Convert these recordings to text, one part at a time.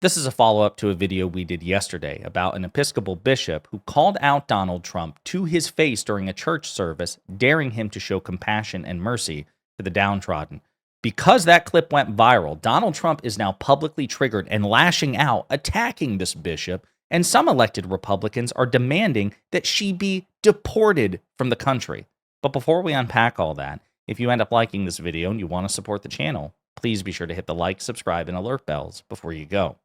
This is a follow-up to a video we did yesterday about an Episcopal bishop who called out Donald Trump to his face during a church service, daring him to show compassion and mercy to the downtrodden. Because that clip went viral, Donald Trump is now publicly triggered and lashing out, attacking this bishop, and some elected Republicans are demanding that she be deported from the country. But before we unpack all that, if you end up liking this video and you want to support the channel, please be sure to hit the like, subscribe, and alert bells before you go.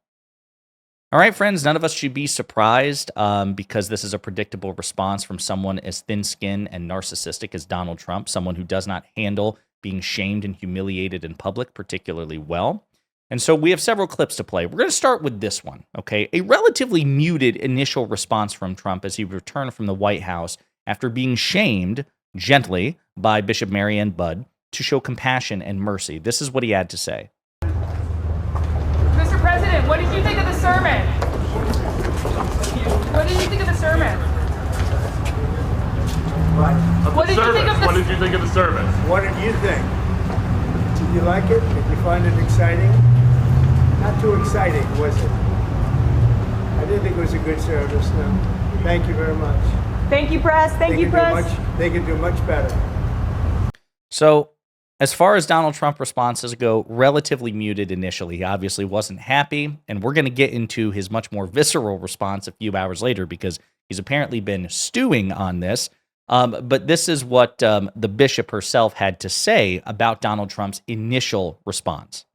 All right, friends, none of us should be surprised because this is a predictable response from someone as thin-skinned and narcissistic as Donald Trump, someone who does not handle being shamed and humiliated in public particularly well. And so we have several clips to play. We're going to start with this one, okay? A relatively muted initial response from Trump as he returned from the White House after being shamed gently by Bishop Budde to show compassion and mercy. This is what he had to say. Mr. President, what did you think of the sermon? What did you think of the sermon? What did you think of the What did you think of the sermon? What did you think? Did you like it? Did you find it exciting? Not too exciting, was it? I didn't think it was a good service, no. Thank you very much. Thank you, press. Thank you, press. They can do much better. So, as far as Donald Trump responses go, relatively muted initially. He obviously wasn't happy, and we're going to get into his much more visceral response a few hours later because he's apparently been stewing on this. But this is what the bishop herself had to say about Donald Trump's initial response.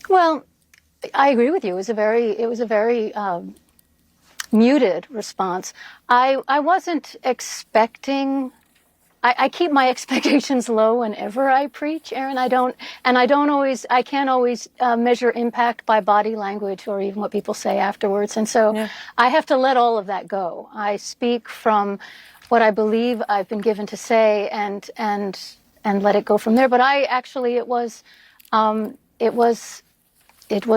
Well, I agree with you. It was a very muted response. I wasn't expecting. I keep my expectations low whenever I preach, Aaron. I can't always measure impact by body language or even what people say afterwards. And so I have to let all of that go. I speak from what I believe I've been given to say and let it go from there. But it was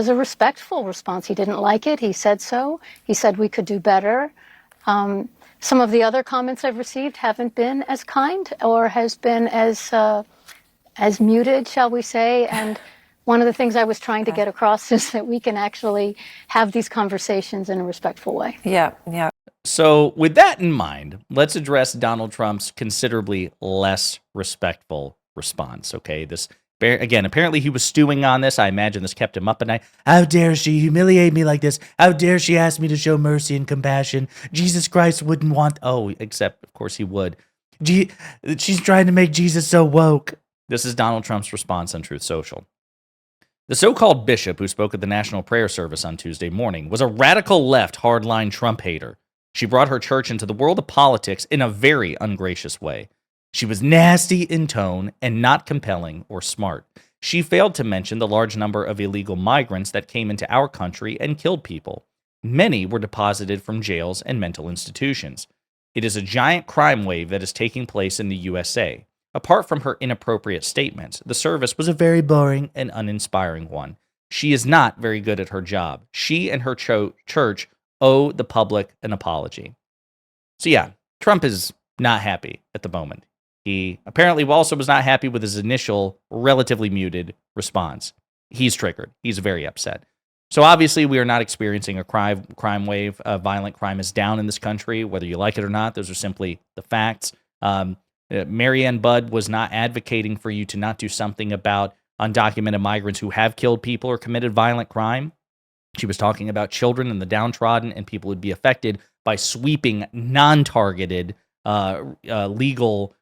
a respectful response. He didn't like it. He said so. He said we could do better. Some of the other comments I've received haven't been as kind or has been as muted, shall we say. And one of the things I was trying to get across is that we can actually have these conversations in a respectful way. Yeah. So with that in mind, let's address Donald Trump's considerably less respectful response, okay? Again, apparently he was stewing on this. I imagine this kept him up at night. How dare she humiliate me like this? How dare she ask me to show mercy and compassion? Jesus Christ wouldn't want... Oh, except, of course, he would. She's trying to make Jesus so woke. This is Donald Trump's response on Truth Social. The so-called bishop who spoke at the National Prayer Service on Tuesday morning was a radical left hardline Trump hater. She brought her church into the world of politics in a very ungracious way. She was nasty in tone and not compelling or smart. She failed to mention the large number of illegal migrants that came into our country and killed people. Many were deposited from jails and mental institutions. It is a giant crime wave that is taking place in the USA. Apart from her inappropriate statements, the service was a very boring and uninspiring one. She is not very good at her job. She and her church owe the public an apology. So yeah, Trump is not happy at the moment. He apparently also was not happy with his initial relatively muted response. He's triggered. He's very upset. So obviously we are not experiencing a crime wave. Violent crime is down in this country, whether you like it or not. Those are simply the facts. Budde was not advocating for you to not do something about undocumented migrants who have killed people or committed violent crime. She was talking about children and the downtrodden and people who would be affected by sweeping, non-targeted legal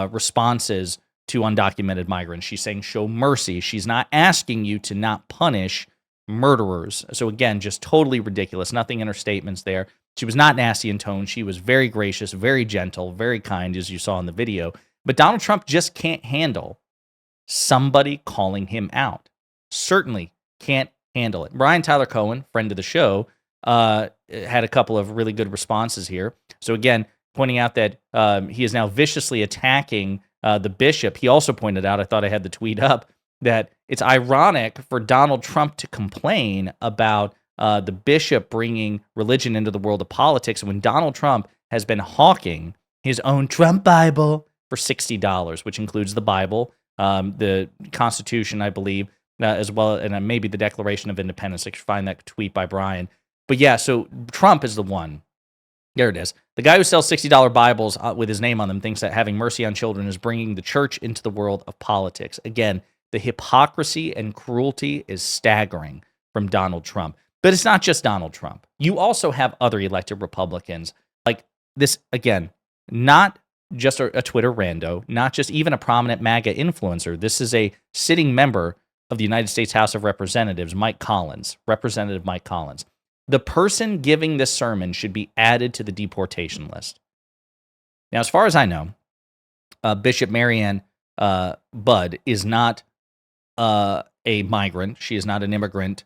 responses to undocumented migrants. She's saying show mercy. She's not asking you to not punish murderers. So again, just totally ridiculous. Nothing in her statements there. She was not nasty in tone. She was very gracious, very gentle, very kind, as you saw in the video. But Donald Trump just can't handle somebody calling him out. Certainly can't handle it. Brian Tyler Cohen, friend of the show, had a couple of really good responses here. So again, pointing out that he is now viciously attacking the bishop. He also pointed out, I thought I had the tweet up, that it's ironic for Donald Trump to complain about the bishop bringing religion into the world of politics when Donald Trump has been hawking his own Trump Bible for $60, which includes the Bible, the Constitution, I believe, as well, and maybe the Declaration of Independence. I could find that tweet by Brian. But yeah, so Trump is the one. There it is. The guy who sells $60 Bibles with his name on them thinks that having mercy on children is bringing the church into the world of politics. Again, the hypocrisy and cruelty is staggering from Donald Trump. But it's not just Donald Trump. You also have other elected Republicans like this, again, not just a Twitter rando, not just even a prominent MAGA influencer. This is a sitting member of the United States House of Representatives, Representative Mike Collins. The person giving this sermon should be added to the deportation list. Now, as far as I know, Bishop Marianne Budde is not a migrant. She is not an immigrant.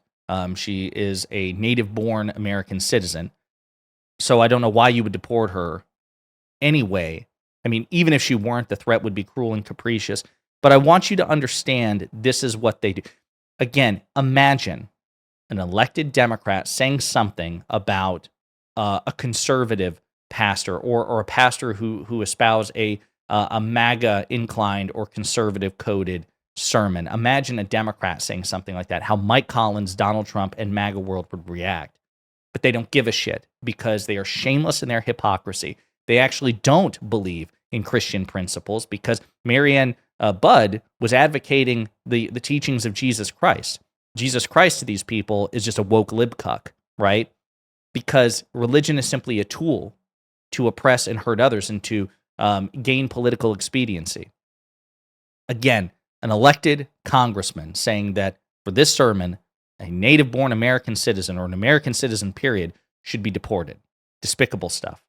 She is a native-born American citizen. So I don't know why you would deport her anyway. I mean, even if she weren't, the threat would be cruel and capricious. But I want you to understand this is what they do. Again, imagine an elected Democrat saying something about a conservative pastor or a pastor who espoused a MAGA inclined or conservative coded sermon. Imagine a Democrat saying something like that, how Mike Collins, Donald Trump, and MAGA world would react. But they don't give a shit because they are shameless in their hypocrisy. They actually don't believe in Christian principles because Marianne Budde was advocating the teachings of Jesus Christ. Jesus Christ to these people is just a woke libcuck, right? Because religion is simply a tool to oppress and hurt others and to gain political expediency. Again, an elected congressman saying that for this sermon, a native-born American citizen or an American citizen, period, should be deported. Despicable stuff.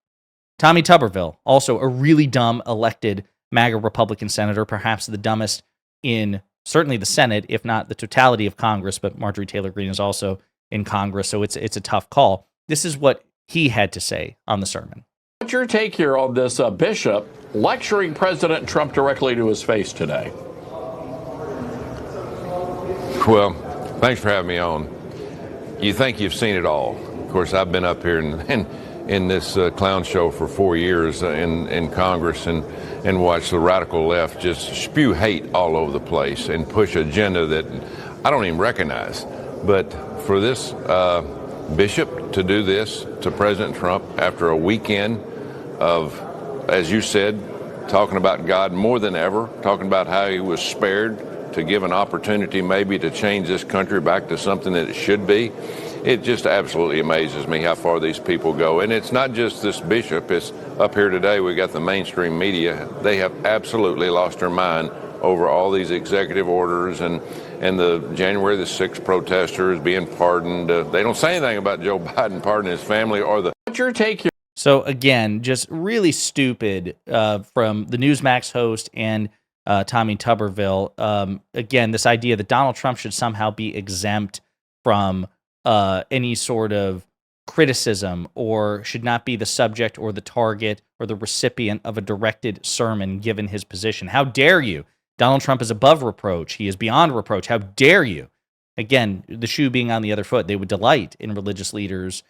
Tommy Tuberville, also a really dumb elected MAGA Republican senator, perhaps the dumbest in certainly the Senate, if not the totality of Congress, but Marjorie Taylor Greene is also in Congress, so it's a tough call. This is what he had to say on the sermon. What's your take here on this bishop lecturing President Trump directly to his face today? Well, thanks for having me on. You think you've seen it all. Of course, I've been up here in this clown show for 4 years in Congress and watched the radical left just spew hate all over the place and push agenda that I don't even recognize. But for this bishop to do this to President Trump after a weekend of, as you said, talking about God more than ever, talking about how he was spared to give an opportunity maybe to change this country back to something that it should be. It just absolutely amazes me how far these people go. And it's not just this bishop. It's up here today, we got the mainstream media. They have absolutely lost their mind over all these executive orders and the January the 6th protesters being pardoned. They don't say anything about Joe Biden pardoning his family or the... What's your take here? So again, just really stupid from the Newsmax host and Tommy Tuberville. Again, this idea that Donald Trump should somehow be exempt from any sort of criticism or should not be the subject or the target or the recipient of a directed sermon given his position. How dare you? Donald Trump is above reproach. He is beyond reproach. How dare you? Again, the shoe being on the other foot, they would delight in religious leaders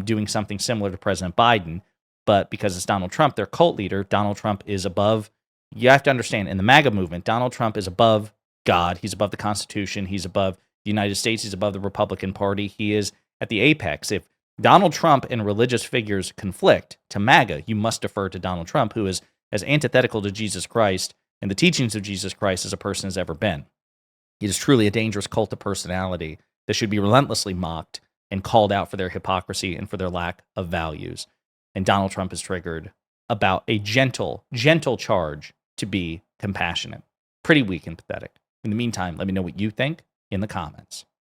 doing something similar to President Biden, but because it's Donald Trump, their cult leader, Donald Trump is above. You have to understand, in the MAGA movement, Donald Trump is above God. He's above the Constitution. He's above the United States. He's above the Republican Party. He is at the apex. If Donald Trump and religious figures conflict to MAGA, you must defer to Donald Trump, who is as antithetical to Jesus Christ and the teachings of Jesus Christ as a person has ever been. It is truly a dangerous cult of personality that should be relentlessly mocked and called out for their hypocrisy and for their lack of values. And Donald Trump is triggered about a gentle charge to be compassionate. Pretty weak and pathetic. In the meantime, let me know what you think in the comments.